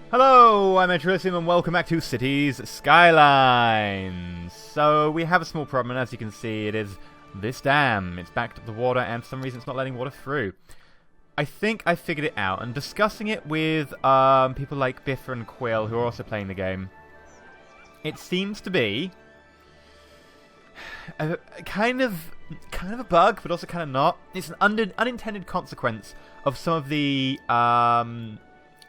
Hello, I'm EnterElysium and welcome back to Cities Skylines. So we have a small problem, and as you can see, it is this dam. It's backed up the water, and for some reason it's not letting water through. I think I figured it out, and discussing it with people like Biffa and Quill, who are also playing the game, it seems to be a kind of a bug, but also kind of not. It's an unintended consequence of some of the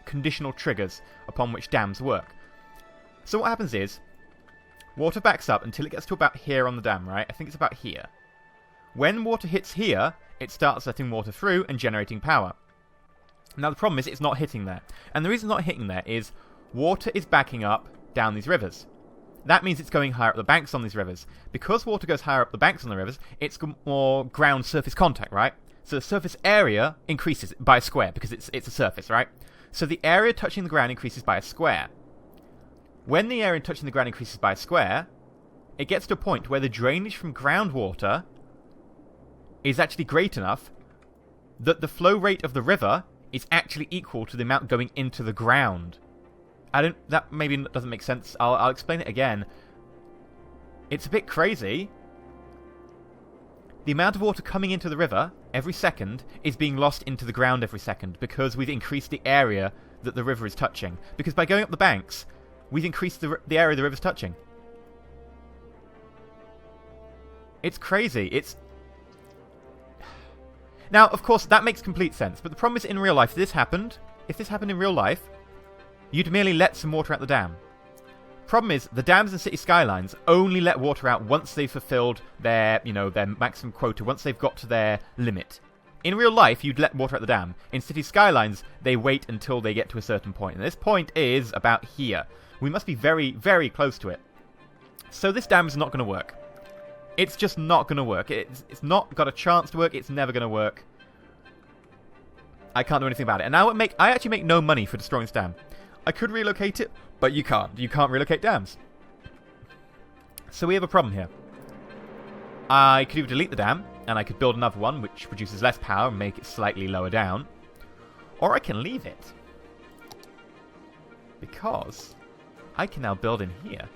conditional triggers upon which dams work. So what happens is, water backs up until it gets to about here on the dam, right? I think it's about here. When water hits here, it starts letting water through and generating power. Now the problem is it's not hitting there. And the reason it's not hitting there is water is backing up down these rivers. That means it's going higher up the banks on these rivers. Because water goes higher up the banks on the rivers, it's more ground surface contact, right? So the surface area increases by a square because it's a surface, right? So the area touching the ground increases by a square. When the area touching the ground increases by a square, it gets to a point where the drainage from groundwater is actually great enough that the flow rate of the river is actually equal to the amount going into the ground. That maybe doesn't make sense. I'll explain it again. It's a bit crazy. The amount of water coming into the river every second is being lost into the ground every second because we've increased the area that the river is touching. Because by going up the banks, we've increased the area the river's touching. It's crazy. Now, of course, that makes complete sense. But the problem is, in real life, if this happened in real life, you'd merely let some water out the dam. Problem is, the dams in City Skylines only let water out once they've fulfilled their maximum quota, once they've got to their limit. In real life, you'd let water out the dam. In City Skylines, they wait until they get to a certain point. And this point is about here. We must be very, very close to it. So this dam is not going to work. It's just not going to work. It's not got a chance to work. It's never going to work. I can't do anything about it. And now I actually make no money for destroying this dam. I could relocate it, but you can't. You can't relocate dams. So we have a problem here. I could either delete the dam, and I could build another one, which produces less power and make it slightly lower down. Or I can leave it. Because I can now build in here.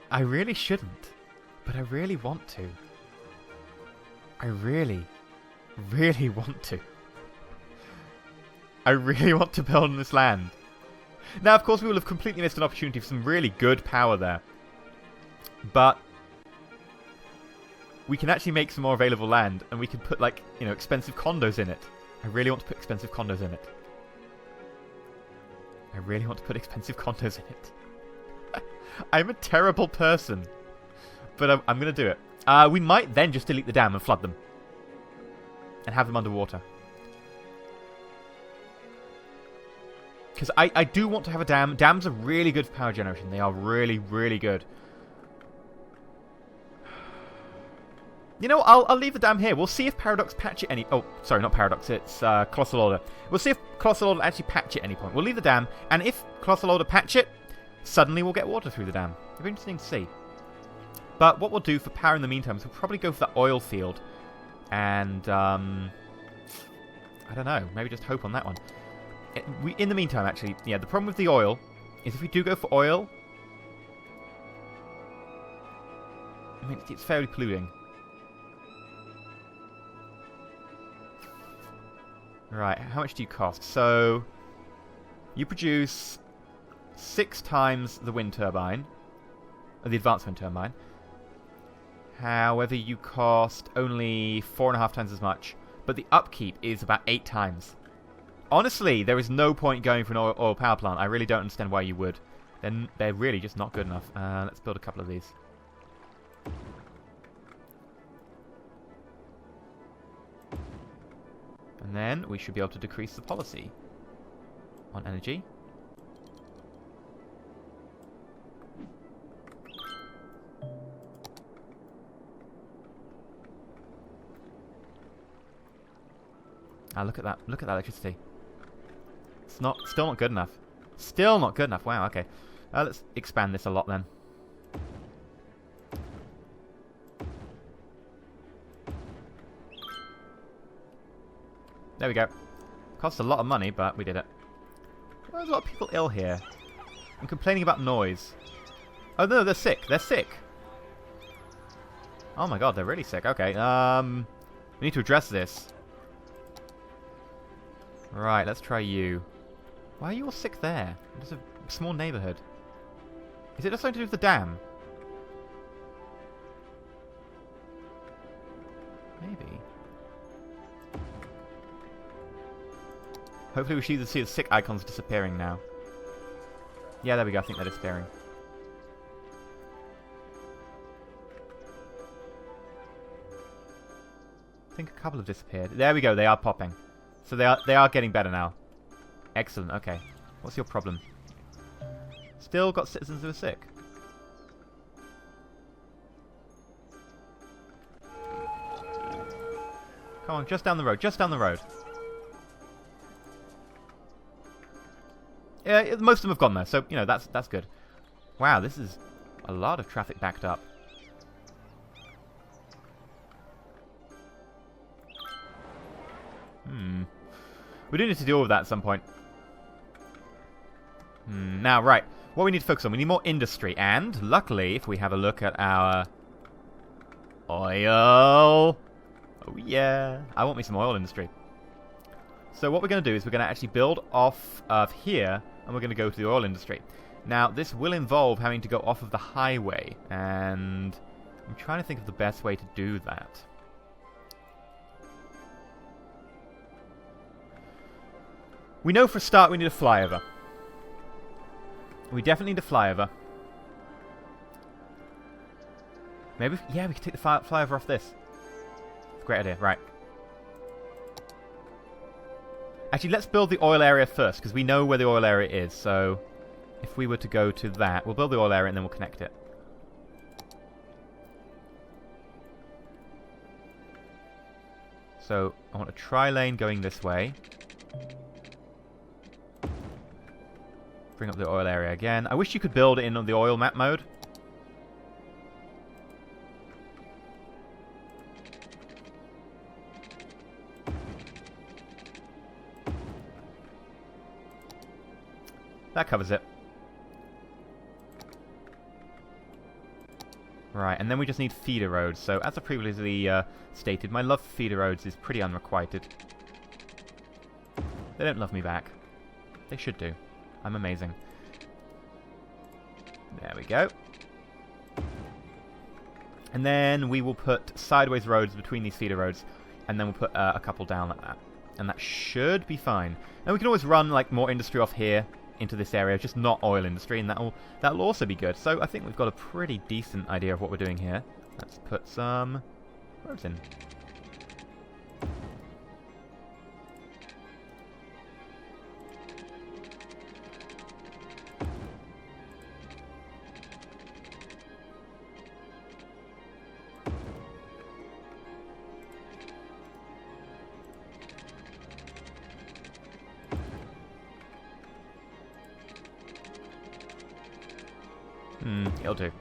I really shouldn't, but I really want to. I really, really want to. I really want to build on this land. Now, of course, we will have completely missed an opportunity for some really good power there. But we can actually make some more available land, and we can put, expensive condos in it. I really want to put expensive condos in it. I really want to put expensive condos in it. I'm a terrible person. But I'm going to do it. We might then just delete the dam and flood them. And have them underwater. Because I do want to have a dam. Dams are really good for power generation. They are really, really good. You know, I'll leave the dam here. We'll see if Paradox patch it any... Oh, sorry, not Paradox. It's Colossal Order. We'll see if Colossal Order actually patch it at any point. We'll leave the dam. And if Colossal Order patch it, suddenly we'll get water through the dam. It'll be interesting to see. But what we'll do for power in the meantime is we'll probably go for the oil field. And, I don't know. Maybe just hope on that one. In the meantime, actually, yeah, the problem with the oil is if we do go for oil, I mean, it's fairly polluting. Right, how much do you cost? So, you produce 6 times the wind turbine, or the advanced wind turbine. However, you cost only 4.5 times as much, but the upkeep is about 8 times. Honestly, there is no point going for an oil power plant. I really don't understand why you would. They're really just not good enough. Let's build a couple of these. And then we should be able to decrease the policy on energy. Look at that. Look at that electricity. It's still not good enough. Still not good enough. Wow, okay. Let's expand this a lot then. There we go. Cost a lot of money, but we did it. Well, there's a lot of people ill here. I'm complaining about noise. Oh no, they're sick. They're sick. Oh my god, they're really sick. Okay, we need to address this. Right, let's try you. Why are you all sick there? It's a small neighborhood. Is it just something to do with the dam? Maybe. Hopefully we should see the sick icons disappearing now. Yeah, there we go. I think they're disappearing. I think a couple have disappeared. There we go. They are popping. So they are getting better now. Excellent. Okay. What's your problem? Still got citizens who are sick. Come on, just down the road. Just down the road. Yeah, most of them have gone there, so, you know, that's good. Wow, this is a lot of traffic backed up. We do need to deal with that at some point. Now, right. What we need to focus on, we need more industry. And, luckily, if we have a look at our oil... Oh, yeah. I want me some oil industry. So what we're going to do is we're going to actually build off of here, and we're going to go to the oil industry. Now, this will involve having to go off of the highway, and I'm trying to think of the best way to do that. We know for a start we need a flyover. We definitely need a flyover. Maybe, yeah, we can take the flyover off this. Great idea, right. Actually, let's build the oil area first, because we know where the oil area is, so if we were to go to that, we'll build the oil area and then we'll connect it. So, I want a tri-lane going this way. Bring up the oil area again. I wish you could build it in the oil map mode. That covers it. Right, and then we just need feeder roads. So, as I previously stated, my love for feeder roads is pretty unrequited. They don't love me back. They should do. I'm amazing. There we go. And then we will put sideways roads between these feeder roads, and then we'll put a couple down like that. And that should be fine. And we can always run like more industry off here into this area, just not oil industry, and that'll also be good. So I think we've got a pretty decent idea of what we're doing here. Let's put some roads in. It'll do.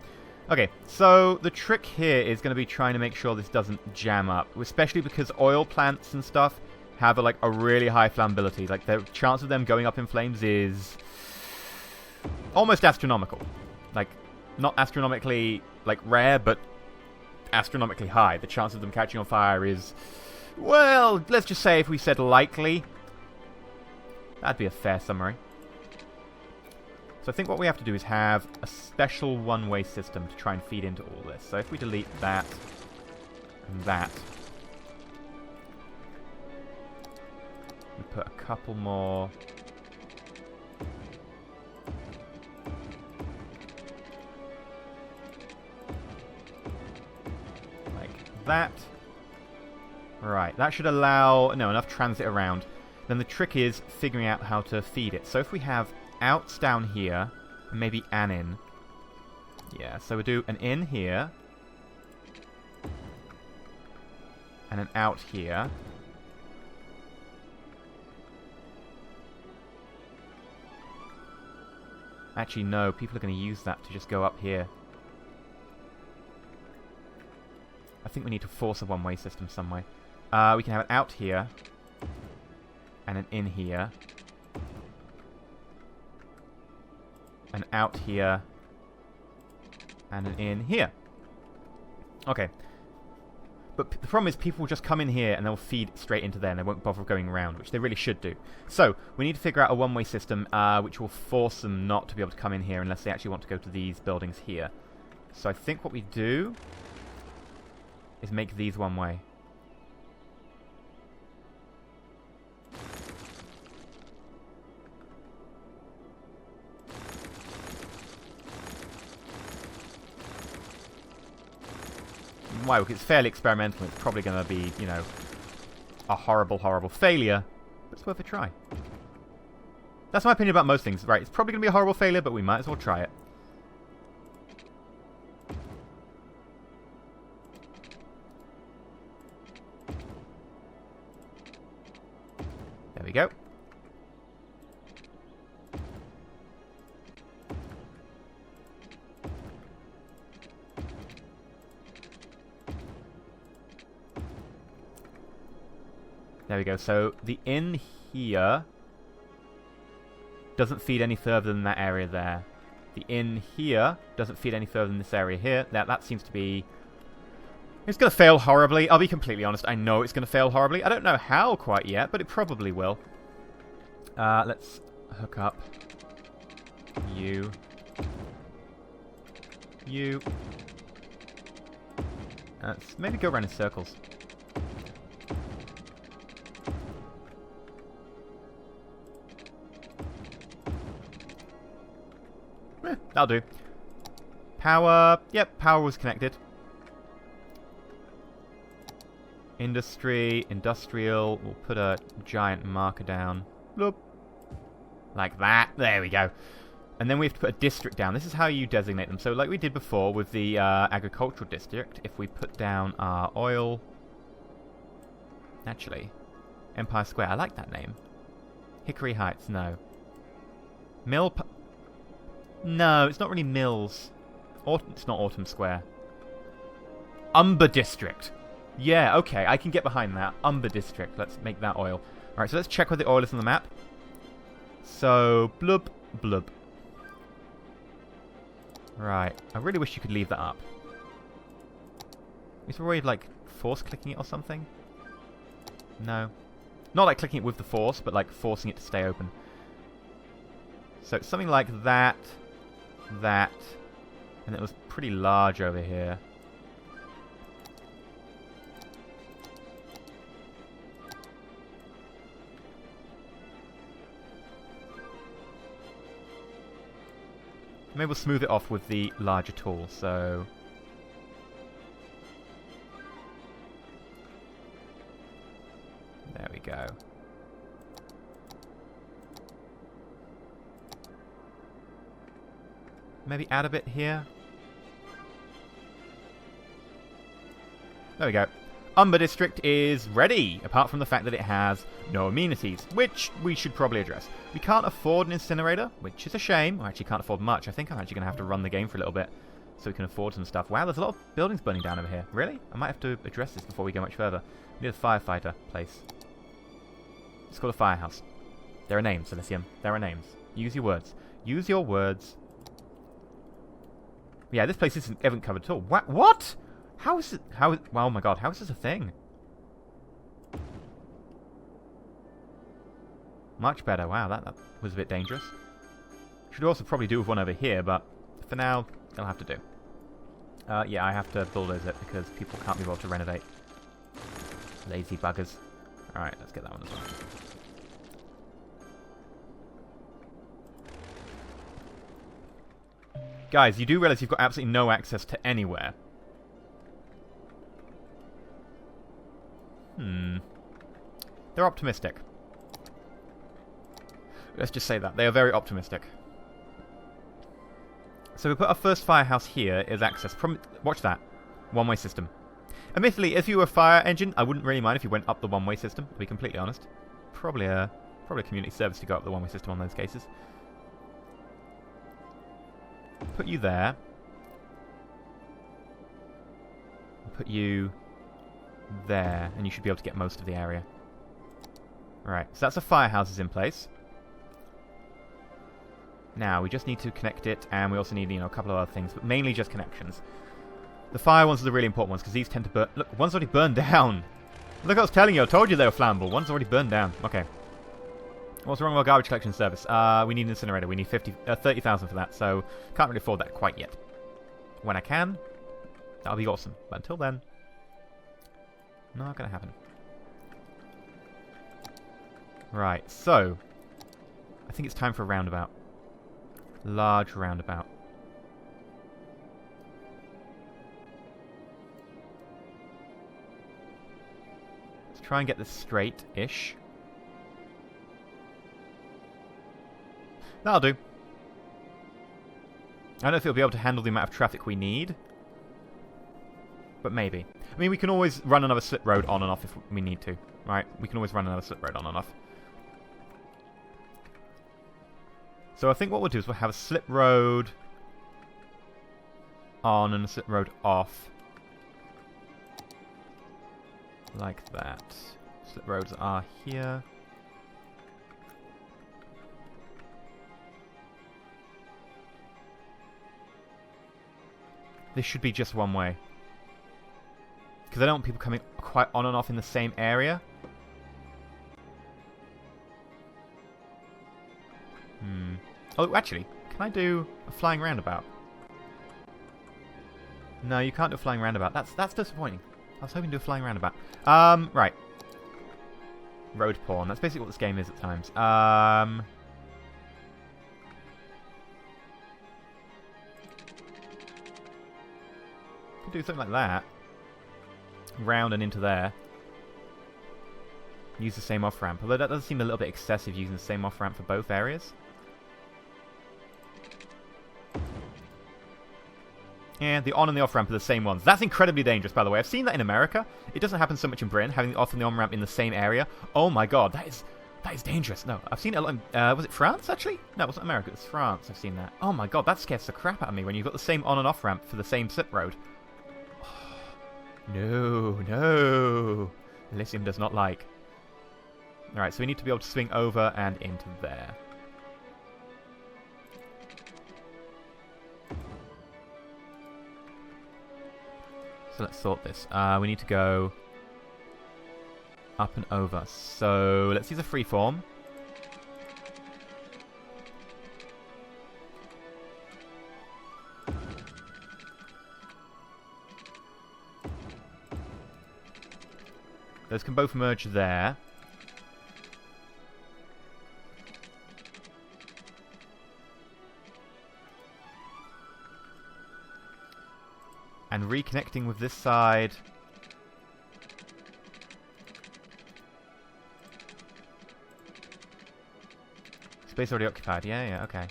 Okay, so the trick here is going to be trying to make sure this doesn't jam up, especially because oil plants and stuff have a really high flammability. Like, the chance of them going up in flames is almost astronomical. Like, not astronomically rare, but astronomically high. The chance of them catching on fire is, well, let's just say if we said likely, that'd be a fair summary. So I think what we have to do is have a special one-way system to try and feed into all this. So if we delete that and that, we put a couple more. Like that. Right, that should allow enough transit around. Then the trick is figuring out how to feed it. So if we have outs down here, and maybe an in. Yeah, so we'll do an in here, and an out here. Actually, no, people are going to use that to just go up here. I think we need to force a one-way system some way. We can have an out here, and an in here. an out here, and an in here. Okay. But the problem is people will just come in here and they'll feed straight into there and they won't bother going around, which they really should do. So, we need to figure out a one-way system which will force them not to be able to come in here unless they actually want to go to these buildings here. So I think what we do is make these one-way. Why? Because it's fairly experimental. It's probably going to be, you know, a horrible, horrible failure. But it's worth a try. That's my opinion about most things. Right, it's probably going to be a horrible failure, but we might as well try it. There we go. There we go. So the inn here doesn't feed any further than that area there. The inn here doesn't feed any further than this area here. That seems to be... It's going to fail horribly. I'll be completely honest. I know it's going to fail horribly. I don't know how quite yet, but it probably will. Let's hook up you. You. Let's maybe go around in circles. That'll do. Power. Yep, power was connected. Industry, industrial. We'll put a giant marker down. Bloop. Like that. There we go. And then we have to put a district down. This is how you designate them. So like we did before with the agricultural district, if we put down our oil... Actually, Empire Square. I like that name. Hickory Heights. No. Mill... No, it's not really Mills. It's not Autumn Square. Umber District. Yeah, okay, I can get behind that. Umber District. Let's make that oil. Alright, so let's check where the oil is on the map. So, blub, blub. Right, I really wish you could leave that up. Is there a way of, like, force-clicking it or something? No. Not like clicking it with the force, but like forcing it to stay open. So it's something like that. That, and it was pretty large over here. Maybe we'll smooth it off with the larger tool, so... There we go. Maybe add a bit here. There we go. Umber District is ready, apart from the fact that it has no amenities, which we should probably address. We can't afford an incinerator, which is a shame. I actually can't afford much. I think I'm actually going to have to run the game for a little bit so we can afford some stuff. Wow, there's a lot of buildings burning down over here. Really? I might have to address this before we go much further. We need a firefighter place. It's called a Firehouse. There are names, Elysium. There are names. Use your words. Use your words. Yeah, this place isn't covered at all. What? How is it? Oh my god, how is this a thing? Much better. Wow, that was a bit dangerous. Should also probably do with one over here, but for now, it'll have to do. Yeah, I have to bulldoze it because people can't be able to renovate. Lazy buggers. Alright, let's get that one as well. Guys, you do realize you've got absolutely no access to anywhere. They're optimistic. Let's just say that. They are very optimistic. So we put our first firehouse here is access. Watch that. One-way system. Admittedly, if you were a fire engine, I wouldn't really mind if you went up the one-way system, to be completely honest. Probably a community service to go up the one-way system on those cases. Put you there. Put you there, and you should be able to get most of the area. Right, so that's the firehouses in place. Now, we just need to connect it, and we also need, you know, a couple of other things, but mainly just connections. The fire ones are the really important ones, because these tend to burn... Look, one's already burned down! Look, I was telling you, I told you they were flammable. One's already burned down. Okay. What's wrong with our garbage collection service? We need an incinerator. We need 30,000 for that, so can't really afford that quite yet. When I can, that'll be awesome. But until then, not gonna happen. Right, so I think it's time for a roundabout. Large roundabout. Let's try and get this straight-ish. That'll do. I don't know if it'll be able to handle the amount of traffic we need. But maybe. I mean, we can always run another slip road on and off if we need to. Right? We can always run another slip road on and off. So I think what we'll do is we'll have a slip road on and a slip road off. Like that. Slip roads are here. This should be just one way. Because I don't want people coming quite on and off in the same area. Oh, actually, can I do a flying roundabout? No, you can't do a flying roundabout. That's disappointing. I was hoping to do a flying roundabout. Right. Road porn. That's basically what this game is at times. Could do something like that. Round and into there. Use the same off-ramp. Although that does seem a little bit excessive using the same off-ramp for both areas. Yeah, the on and the off-ramp are the same ones. That's incredibly dangerous, by the way. I've seen that in America. It doesn't happen so much in Britain, having the off and the on-ramp in the same area. Oh my god, that is dangerous. No, I've seen it a lot in, was it France, actually? No, it wasn't America, it was France. I've seen that. Oh my god, that scares the crap out of me when you've got the same on and off-ramp for the same slip road. No, no. Elysium does not like. Alright, so we need to be able to swing over and into there. So let's sort this. We need to go up and over. So let's use a freeform. Those can both merge there. And reconnecting with this side. Space already occupied. Yeah, okay.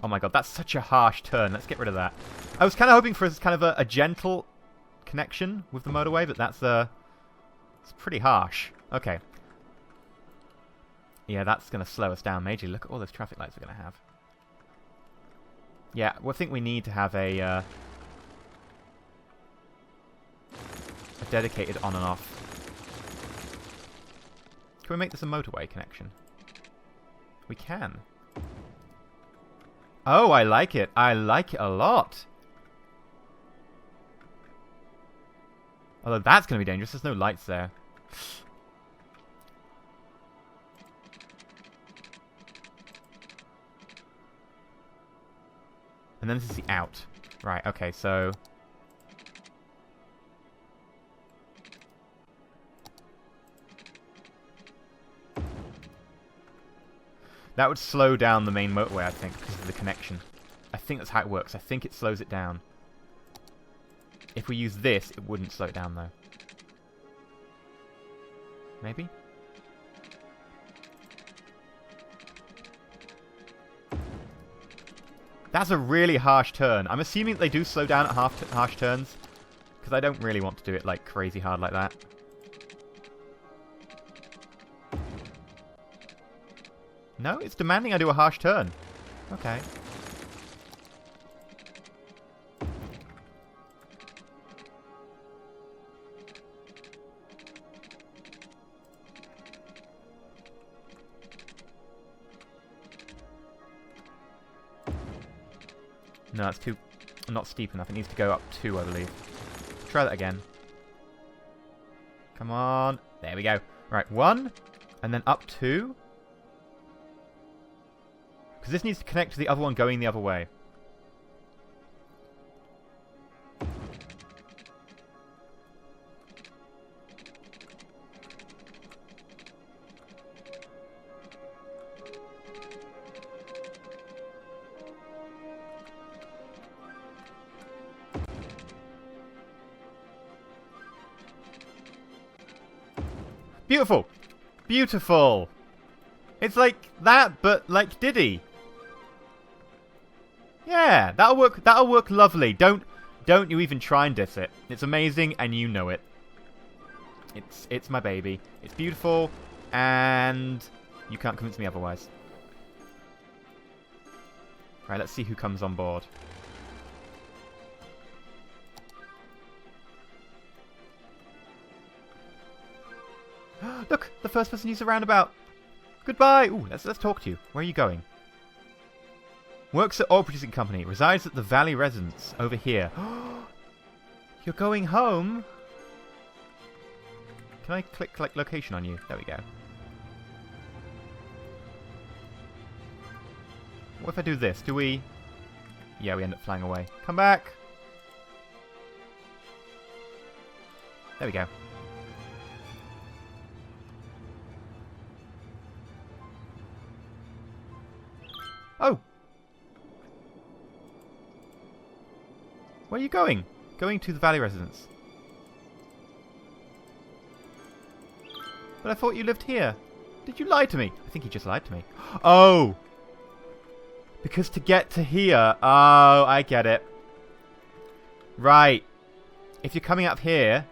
Oh my god, that's such a harsh turn. Let's get rid of that. I was kind of hoping for kind of a gentle connection with the motorway, but that's it's pretty harsh. Okay. Yeah, that's going to slow us down majorly. Look at all those traffic lights we're going to have. Yeah, well, I think we need to have a dedicated on and off. Can we make this a motorway connection? We can. Oh, I like it. I like it a lot. Although that's going to be dangerous. There's no lights there. And then this is the out. Right, okay, so... that would slow down the main motorway, I think, because of the connection. I think that's how it works. I think it slows it down. If we use this, it wouldn't slow it down, though. Maybe? That's a really harsh turn. I'm assuming that they do slow down at harsh turns, because I don't really want to do it like crazy hard like that. No, it's demanding I do a harsh turn. Okay. No, that's too... not steep enough. It needs to go up 2, I believe. Try that again. Come on. There we go. Right, 1. And then up 2. Because this needs to connect to the other one going the other way. Beautiful! Beautiful! It's like that, but like Diddy. Yeah, that'll work lovely. Don't you even try and diss it. It's amazing and you know it. It's my baby. It's beautiful and you can't convince me otherwise. Right, let's see who comes on board. Look, the first person used a roundabout. Goodbye. Ooh, let's talk to you. Where are you going? Works at oil producing company. Resides at the Valley residence over here. You're going home? Can I click like location on you? There we go. What if I do this? Do we... Yeah, we end up flying away. Come back. There we go. Oh! Where are you going? Going to the Valley residence. But I thought you lived here. Did you lie to me? I think he just lied to me. Oh! Because to get to here... Oh, I get it. Right. If you're coming up here,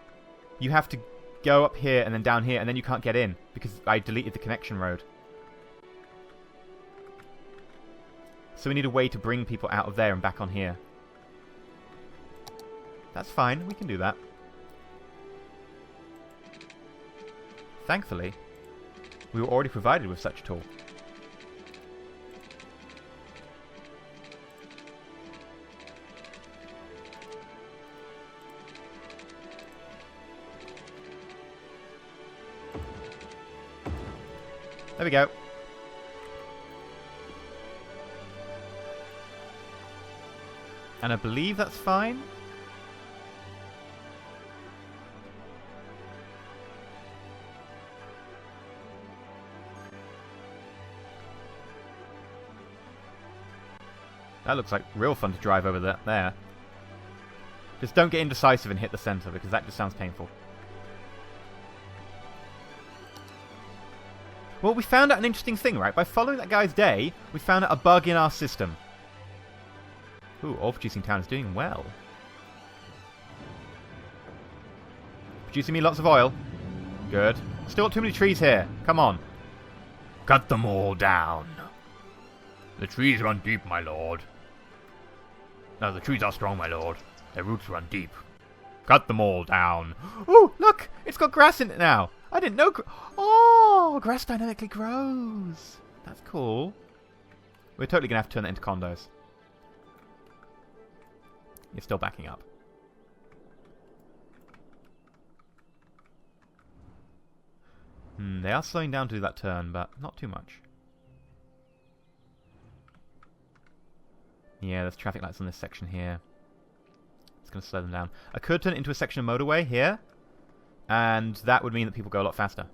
you have to go up here and then down here, and then you can't get in. Because I deleted the connection road. So we need a way to bring people out of there and back on here. That's fine, we can do that. Thankfully, we were already provided with such a tool. There we go. And I believe that's fine. That looks like real fun to drive over there. Just don't get indecisive and hit the center, because that just sounds painful. Well, we found out an interesting thing, right? By following that guy's day, we found out a bug in our system. Ooh, oil-producing town is doing well. Producing me lots of oil. Good. Still too many trees here. Come on. Cut them all down. The trees run deep, my lord. No, the trees are strong, my lord. Their roots run deep. Cut them all down. Ooh, look! It's got grass in it now. I didn't know... Oh, grass dynamically grows. That's cool. We're totally going to have to turn that into condos. You're still backing up. They are slowing down to do that turn, but not too much. Yeah, there's traffic lights on this section here. It's going to slow them down. I could turn it into a section of motorway here, and that would mean that people go a lot faster.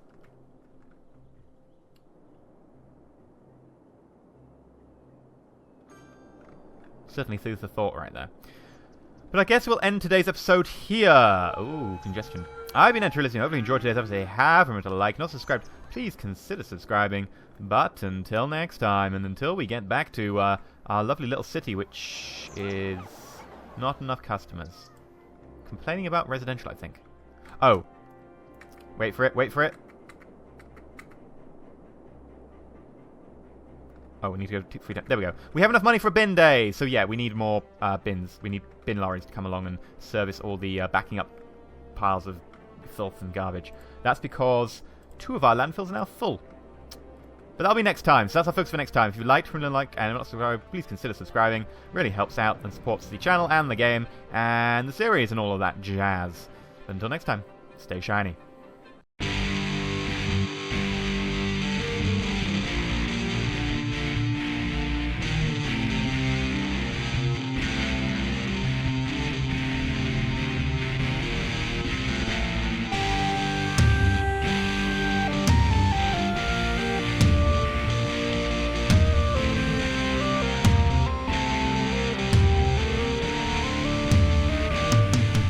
Certainly through the thought right there. But I guess we'll end today's episode here. Ooh, congestion. I've been EnterElysium. Hopefully you enjoyed today's episode. If you have, remember to like, not subscribe. Please consider subscribing. But until next time, and until we get back to our lovely little city, which is not enough customers. Complaining about residential, I think. Oh. Wait for it, wait for it. Oh, we need to go free. There we go. We have enough money for a bin day. So yeah, we need more bins. We need bin lorries to come along and service all the backing up piles of filth and garbage. That's because 2 of our landfills are now full. But that'll be next time. So that's our focus for next time. If you liked, really like, and not subscribed, please consider subscribing. Really helps out and supports the channel and the game and the series and all of that jazz. But until next time, stay shiny.